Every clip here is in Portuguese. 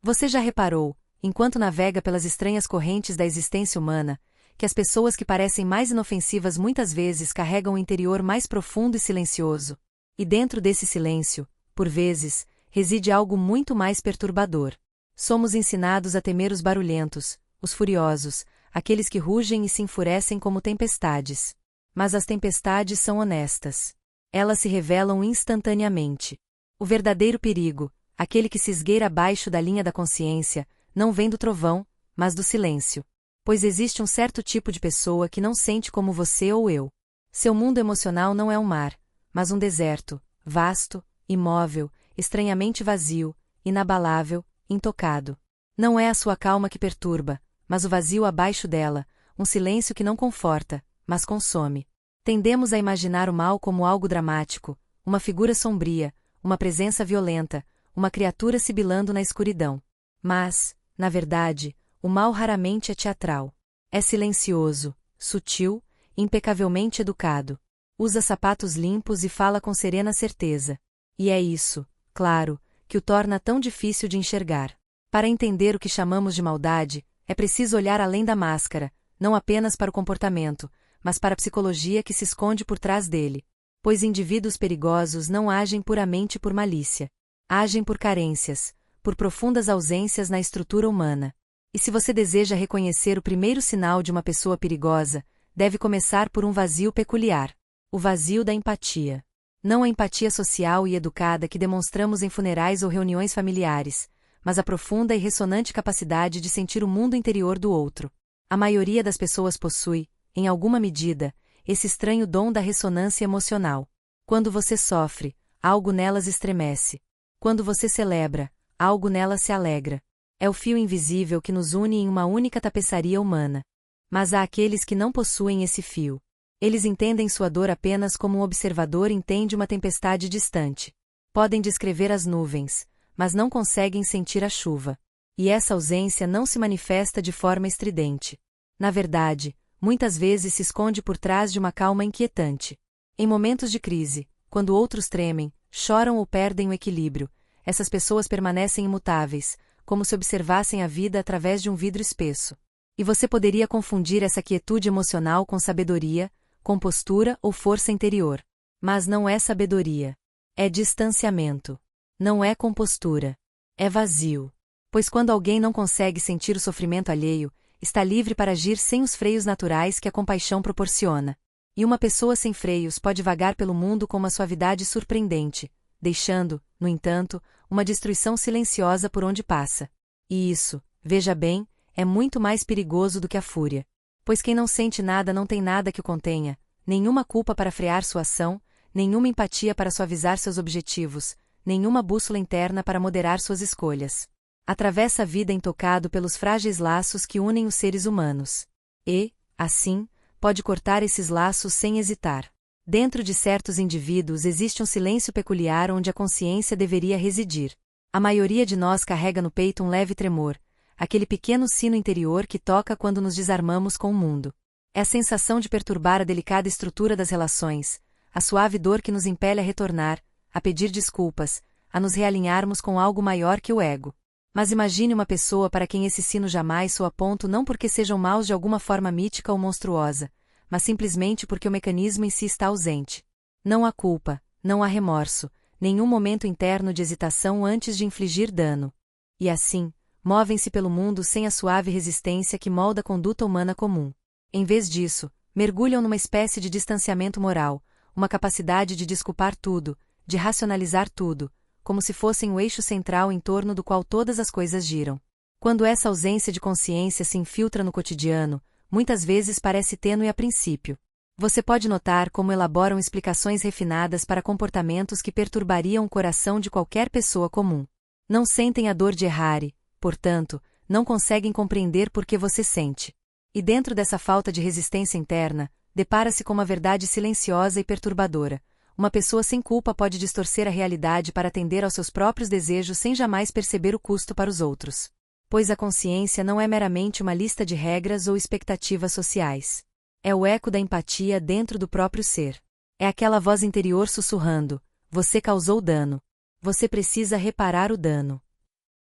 Você já reparou, enquanto navega pelas estranhas correntes da existência humana, que as pessoas que parecem mais inofensivas muitas vezes carregam um interior mais profundo e silencioso? E dentro desse silêncio, por vezes, reside algo muito mais perturbador. Somos ensinados a temer os barulhentos, os furiosos, aqueles que rugem e se enfurecem como tempestades. Mas as tempestades são honestas. Elas se revelam instantaneamente. O verdadeiro perigo, aquele que se esgueira abaixo da linha da consciência, não vem do trovão, mas do silêncio. Pois existe um certo tipo de pessoa que não sente como você ou eu. Seu mundo emocional não é um mar, mas um deserto, vasto, imóvel, estranhamente vazio, inabalável, intocado. Não é a sua calma que perturba, mas o vazio abaixo dela, um silêncio que não conforta, mas consome. Tendemos a imaginar o mal como algo dramático, uma figura sombria, uma presença violenta, uma criatura sibilando na escuridão. Mas, na verdade, o mal raramente é teatral. É silencioso, sutil, impecavelmente educado. Usa sapatos limpos e fala com serena certeza. E é isso, claro, que o torna tão difícil de enxergar. Para entender o que chamamos de maldade, é preciso olhar além da máscara, não apenas para o comportamento, mas para a psicologia que se esconde por trás dele. Pois indivíduos perigosos não agem puramente por malícia. Agem por carências, por profundas ausências na estrutura humana. E se você deseja reconhecer o primeiro sinal de uma pessoa perigosa, deve começar por um vazio peculiar. O vazio da empatia. Não a empatia social e educada que demonstramos em funerais ou reuniões familiares, mas a profunda e ressonante capacidade de sentir o mundo interior do outro. A maioria das pessoas possui, em alguma medida, esse estranho dom da ressonância emocional. Quando você sofre, algo nelas estremece. Quando você celebra, algo nelas se alegra. É o fio invisível que nos une em uma única tapeçaria humana. Mas há aqueles que não possuem esse fio. Eles entendem sua dor apenas como um observador entende uma tempestade distante. Podem descrever as nuvens, mas não conseguem sentir a chuva. E essa ausência não se manifesta de forma estridente. Na verdade, muitas vezes se esconde por trás de uma calma inquietante. Em momentos de crise, quando outros tremem, choram ou perdem o equilíbrio, essas pessoas permanecem imutáveis, como se observassem a vida através de um vidro espesso. E você poderia confundir essa quietude emocional com sabedoria, compostura ou força interior. Mas não é sabedoria. É distanciamento. Não é compostura. É vazio. Pois quando alguém não consegue sentir o sofrimento alheio, está livre para agir sem os freios naturais que a compaixão proporciona. E uma pessoa sem freios pode vagar pelo mundo com uma suavidade surpreendente, deixando, no entanto, uma destruição silenciosa por onde passa. E isso, veja bem, é muito mais perigoso do que a fúria. Pois quem não sente nada não tem nada que o contenha, nenhuma culpa para frear sua ação, nenhuma empatia para suavizar seus objetivos, nenhuma bússola interna para moderar suas escolhas. Atravessa a vida intocado pelos frágeis laços que unem os seres humanos. E, assim, pode cortar esses laços sem hesitar. Dentro de certos indivíduos existe um silêncio peculiar onde a consciência deveria residir. A maioria de nós carrega no peito um leve tremor, aquele pequeno sino interior que toca quando nos desarmamos com o mundo. É a sensação de perturbar a delicada estrutura das relações, a suave dor que nos impele a retornar, a pedir desculpas, a nos realinharmos com algo maior que o ego. Mas imagine uma pessoa para quem esse sino jamais soa ponto não porque sejam maus de alguma forma mítica ou monstruosa, mas simplesmente porque o mecanismo em si está ausente. Não há culpa, não há remorso, nenhum momento interno de hesitação antes de infligir dano. E assim, movem-se pelo mundo sem a suave resistência que molda a conduta humana comum. Em vez disso, mergulham numa espécie de distanciamento moral, uma capacidade de desculpar tudo, de racionalizar tudo, como se fossem o eixo central em torno do qual todas as coisas giram. Quando essa ausência de consciência se infiltra no cotidiano, muitas vezes parece tênue a princípio. Você pode notar como elaboram explicações refinadas para comportamentos que perturbariam o coração de qualquer pessoa comum. Não sentem a dor de errar e, portanto, não conseguem compreender por que você sente. E dentro dessa falta de resistência interna, depara-se com uma verdade silenciosa e perturbadora. Uma pessoa sem culpa pode distorcer a realidade para atender aos seus próprios desejos sem jamais perceber o custo para os outros. Pois a consciência não é meramente uma lista de regras ou expectativas sociais. É o eco da empatia dentro do próprio ser. É aquela voz interior sussurrando: você causou dano. Você precisa reparar o dano.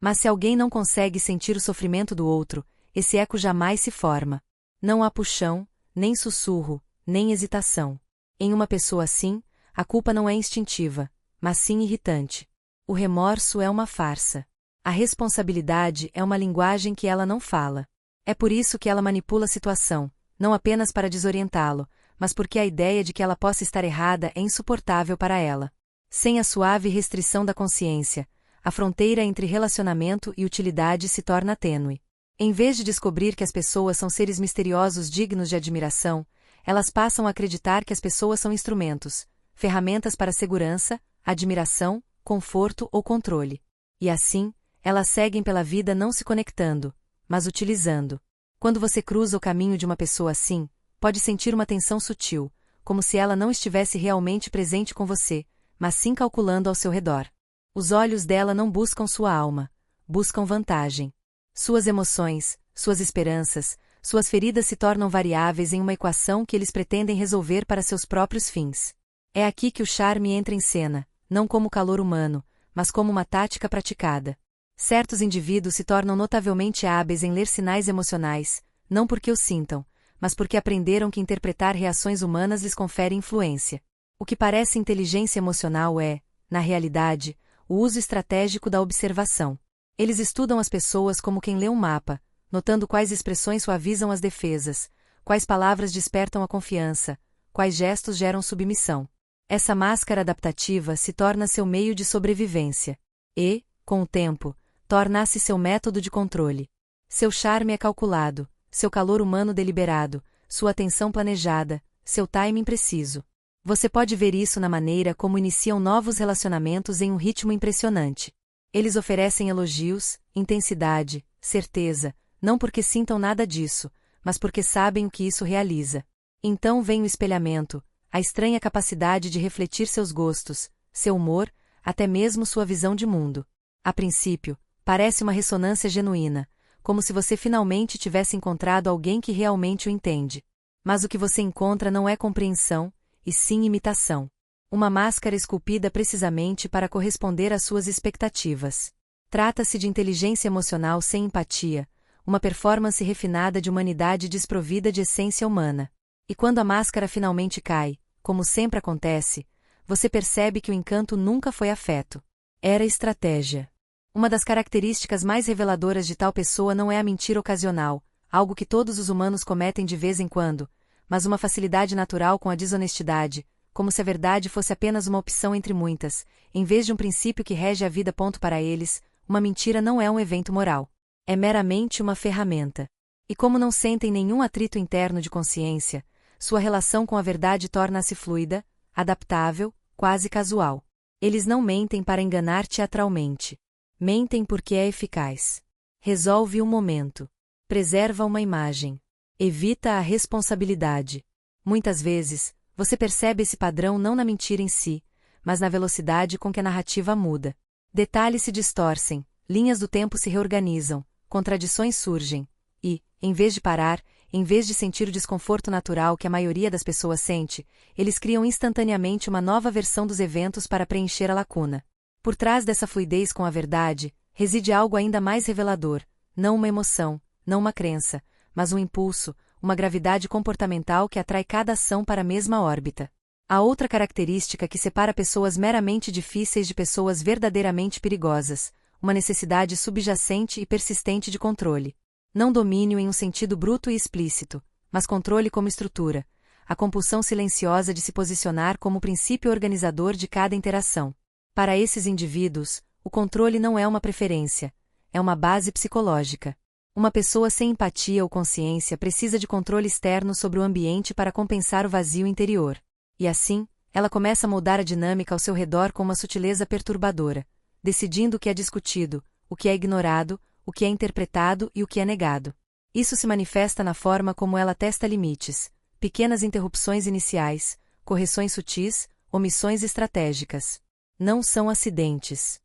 Mas se alguém não consegue sentir o sofrimento do outro, esse eco jamais se forma. Não há puxão, nem sussurro, nem hesitação. Em uma pessoa assim, a culpa não é instintiva, mas sim irritante. O remorso é uma farsa. A responsabilidade é uma linguagem que ela não fala. É por isso que ela manipula a situação, não apenas para desorientá-lo, mas porque a ideia de que ela possa estar errada é insuportável para ela. Sem a suave restrição da consciência, a fronteira entre relacionamento e utilidade se torna tênue. Em vez de descobrir que as pessoas são seres misteriosos dignos de admiração, elas passam a acreditar que as pessoas são instrumentos, ferramentas para segurança, admiração, conforto ou controle. E assim, elas seguem pela vida não se conectando, mas utilizando. Quando você cruza o caminho de uma pessoa assim, pode sentir uma tensão sutil, como se ela não estivesse realmente presente com você, mas sim calculando ao seu redor. Os olhos dela não buscam sua alma, buscam vantagem. Suas emoções, suas esperanças, suas feridas se tornam variáveis em uma equação que eles pretendem resolver para seus próprios fins. É aqui que o charme entra em cena, não como calor humano, mas como uma tática praticada. Certos indivíduos se tornam notavelmente hábeis em ler sinais emocionais, não porque os sintam, mas porque aprenderam que interpretar reações humanas lhes confere influência. O que parece inteligência emocional é, na realidade, o uso estratégico da observação. Eles estudam as pessoas como quem lê um mapa, notando quais expressões suavizam as defesas, quais palavras despertam a confiança, quais gestos geram submissão. Essa máscara adaptativa se torna seu meio de sobrevivência. E, com o tempo, torna-se seu método de controle. Seu charme é calculado, seu calor humano deliberado, sua atenção planejada, seu timing preciso. Você pode ver isso na maneira como iniciam novos relacionamentos em um ritmo impressionante. Eles oferecem elogios, intensidade, certeza, não porque sintam nada disso, mas porque sabem o que isso realiza. Então vem o espelhamento, a estranha capacidade de refletir seus gostos, seu humor, até mesmo sua visão de mundo. A princípio, parece uma ressonância genuína, como se você finalmente tivesse encontrado alguém que realmente o entende. Mas o que você encontra não é compreensão, e sim imitação. Uma máscara esculpida precisamente para corresponder às suas expectativas. Trata-se de inteligência emocional sem empatia, uma performance refinada de humanidade desprovida de essência humana. E quando a máscara finalmente cai, como sempre acontece, você percebe que o encanto nunca foi afeto. Era estratégia. Uma das características mais reveladoras de tal pessoa não é a mentira ocasional, algo que todos os humanos cometem de vez em quando, mas uma facilidade natural com a desonestidade, como se a verdade fosse apenas uma opção entre muitas, em vez de um princípio que rege a vida. Para eles, uma mentira não é um evento moral. É meramente uma ferramenta. E como não sentem nenhum atrito interno de consciência, sua relação com a verdade torna-se fluida, adaptável, quase casual. Eles não mentem para enganar teatralmente. Mentem porque é eficaz. Resolve um momento. Preserva uma imagem. Evita a responsabilidade. Muitas vezes, você percebe esse padrão não na mentira em si, mas na velocidade com que a narrativa muda. Detalhes se distorcem, linhas do tempo se reorganizam, contradições surgem, e, em vez de parar, em vez de sentir o desconforto natural que a maioria das pessoas sente, eles criam instantaneamente uma nova versão dos eventos para preencher a lacuna. Por trás dessa fluidez com a verdade, reside algo ainda mais revelador, não uma emoção, não uma crença, mas um impulso, uma gravidade comportamental que atrai cada ação para a mesma órbita. Há outra característica que separa pessoas meramente difíceis de pessoas verdadeiramente perigosas, uma necessidade subjacente e persistente de controle. Não domínio em um sentido bruto e explícito, mas controle como estrutura, a compulsão silenciosa de se posicionar como princípio organizador de cada interação. Para esses indivíduos, o controle não é uma preferência, é uma base psicológica. Uma pessoa sem empatia ou consciência precisa de controle externo sobre o ambiente para compensar o vazio interior. E assim, ela começa a moldar a dinâmica ao seu redor com uma sutileza perturbadora, decidindo o que é discutido, o que é ignorado, o que é interpretado e o que é negado. Isso se manifesta na forma como ela testa limites, pequenas interrupções iniciais, correções sutis, omissões estratégicas. Não são acidentes.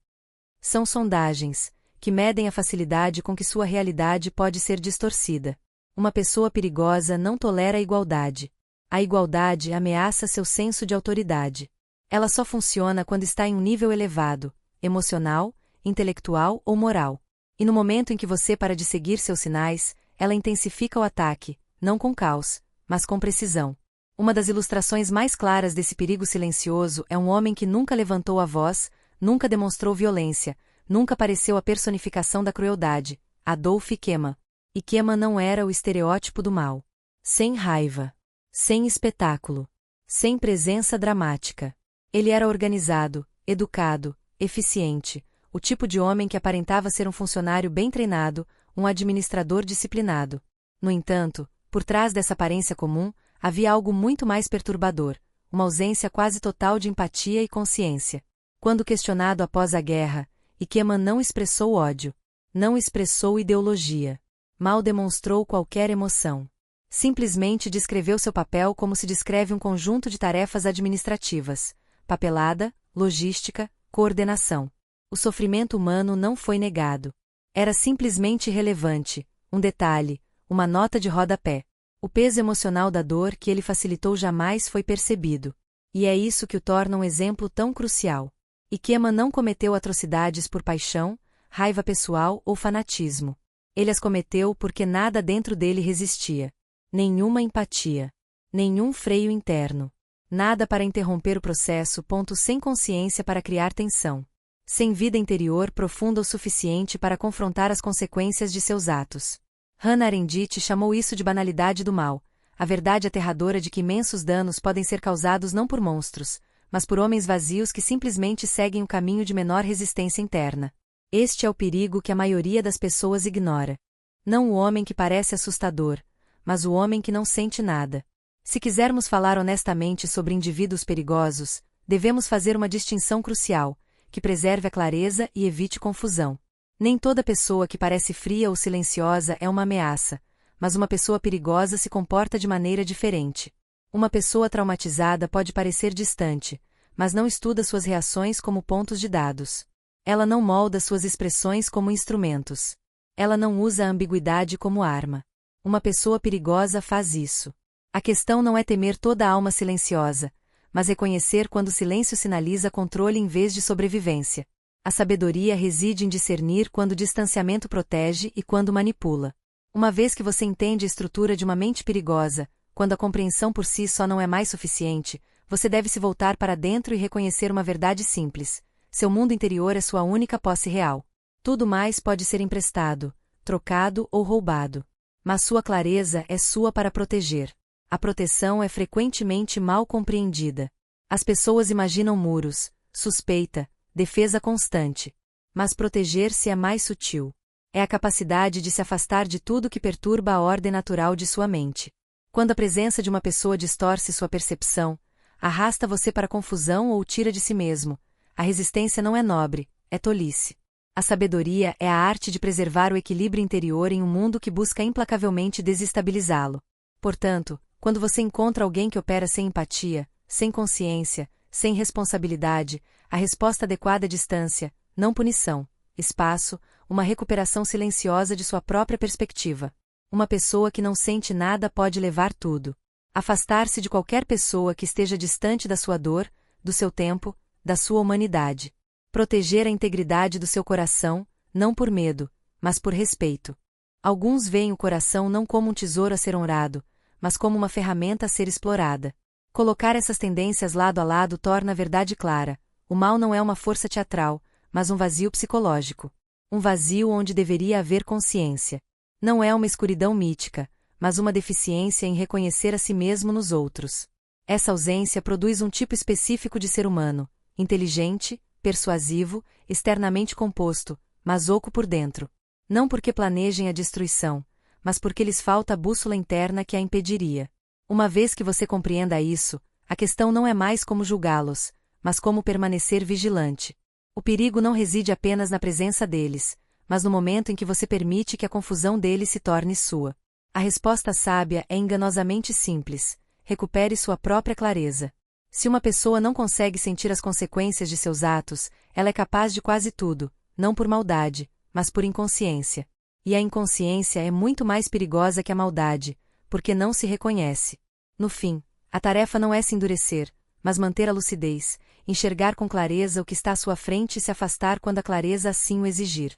São sondagens, que medem a facilidade com que sua realidade pode ser distorcida. Uma pessoa perigosa não tolera a igualdade. A igualdade ameaça seu senso de autoridade. Ela só funciona quando está em um nível elevado, emocional, intelectual ou moral. E no momento em que você para de seguir seus sinais, ela intensifica o ataque, não com caos, mas com precisão. Uma das ilustrações mais claras desse perigo silencioso é um homem que nunca levantou a voz, nunca demonstrou violência, nunca pareceu a personificação da crueldade, Adolf Eichmann. Eichmann não era o estereótipo do mal. Sem raiva. Sem espetáculo. Sem presença dramática. Ele era organizado, educado, eficiente, o tipo de homem que aparentava ser um funcionário bem treinado, um administrador disciplinado. No entanto, por trás dessa aparência comum, havia algo muito mais perturbador, uma ausência quase total de empatia e consciência. Quando questionado após a guerra, Eichmann não expressou ódio. Não expressou ideologia. Mal demonstrou qualquer emoção. Simplesmente descreveu seu papel como se descreve um conjunto de tarefas administrativas: papelada, logística, coordenação. O sofrimento humano não foi negado. Era simplesmente irrelevante, um detalhe, uma nota de rodapé. O peso emocional da dor que ele facilitou jamais foi percebido. E é isso que o torna um exemplo tão crucial. Eichmann não cometeu atrocidades por paixão, raiva pessoal ou fanatismo. Ele as cometeu porque nada dentro dele resistia. Nenhuma empatia. Nenhum freio interno. Nada para interromper o processo. Sem consciência para criar tensão. Sem vida interior profunda o suficiente para confrontar as consequências de seus atos. Hannah Arendt chamou isso de banalidade do mal, a verdade aterradora de que imensos danos podem ser causados não por monstros, mas por homens vazios que simplesmente seguem o caminho de menor resistência interna. Este é o perigo que a maioria das pessoas ignora. Não o homem que parece assustador, mas o homem que não sente nada. Se quisermos falar honestamente sobre indivíduos perigosos, devemos fazer uma distinção crucial, que preserve a clareza e evite confusão. Nem toda pessoa que parece fria ou silenciosa é uma ameaça, mas uma pessoa perigosa se comporta de maneira diferente. Uma pessoa traumatizada pode parecer distante, mas não estuda suas reações como pontos de dados. Ela não molda suas expressões como instrumentos. Ela não usa a ambiguidade como arma. Uma pessoa perigosa faz isso. A questão não é temer toda a alma silenciosa, mas reconhecer quando o silêncio sinaliza controle em vez de sobrevivência. A sabedoria reside em discernir quando o distanciamento protege e quando manipula. Uma vez que você entende a estrutura de uma mente perigosa, quando a compreensão por si só não é mais suficiente, você deve se voltar para dentro e reconhecer uma verdade simples: seu mundo interior é sua única posse real. Tudo mais pode ser emprestado, trocado ou roubado. Mas sua clareza é sua para proteger. A proteção é frequentemente mal compreendida. As pessoas imaginam muros, suspeita, defesa constante. Mas proteger-se é mais sutil. É a capacidade de se afastar de tudo que perturba a ordem natural de sua mente. Quando a presença de uma pessoa distorce sua percepção, arrasta você para a confusão ou tira de si mesmo, a resistência não é nobre, é tolice. A sabedoria é a arte de preservar o equilíbrio interior em um mundo que busca implacavelmente desestabilizá-lo. Portanto, quando você encontra alguém que opera sem empatia, sem consciência, sem responsabilidade, a resposta adequada é distância, não punição, espaço, uma recuperação silenciosa de sua própria perspectiva. Uma pessoa que não sente nada pode levar tudo. Afastar-se de qualquer pessoa que esteja distante da sua dor, do seu tempo, da sua humanidade. Proteger a integridade do seu coração, não por medo, mas por respeito. Alguns veem o coração não como um tesouro a ser honrado, mas como uma ferramenta a ser explorada. Colocar essas tendências lado a lado torna a verdade clara: o mal não é uma força teatral, mas um vazio psicológico. Um vazio onde deveria haver consciência. Não é uma escuridão mítica, mas uma deficiência em reconhecer a si mesmo nos outros. Essa ausência produz um tipo específico de ser humano, inteligente, persuasivo, externamente composto, mas oco por dentro. Não porque planejem a destruição, mas porque lhes falta a bússola interna que a impediria. Uma vez que você compreenda isso, a questão não é mais como julgá-los, mas como permanecer vigilante. O perigo não reside apenas na presença deles, mas no momento em que você permite que a confusão deles se torne sua. A resposta sábia é enganosamente simples: recupere sua própria clareza. Se uma pessoa não consegue sentir as consequências de seus atos, ela é capaz de quase tudo, não por maldade, mas por inconsciência. E a inconsciência é muito mais perigosa que a maldade, porque não se reconhece. No fim, a tarefa não é se endurecer, mas manter a lucidez, enxergar com clareza o que está à sua frente e se afastar quando a clareza assim o exigir.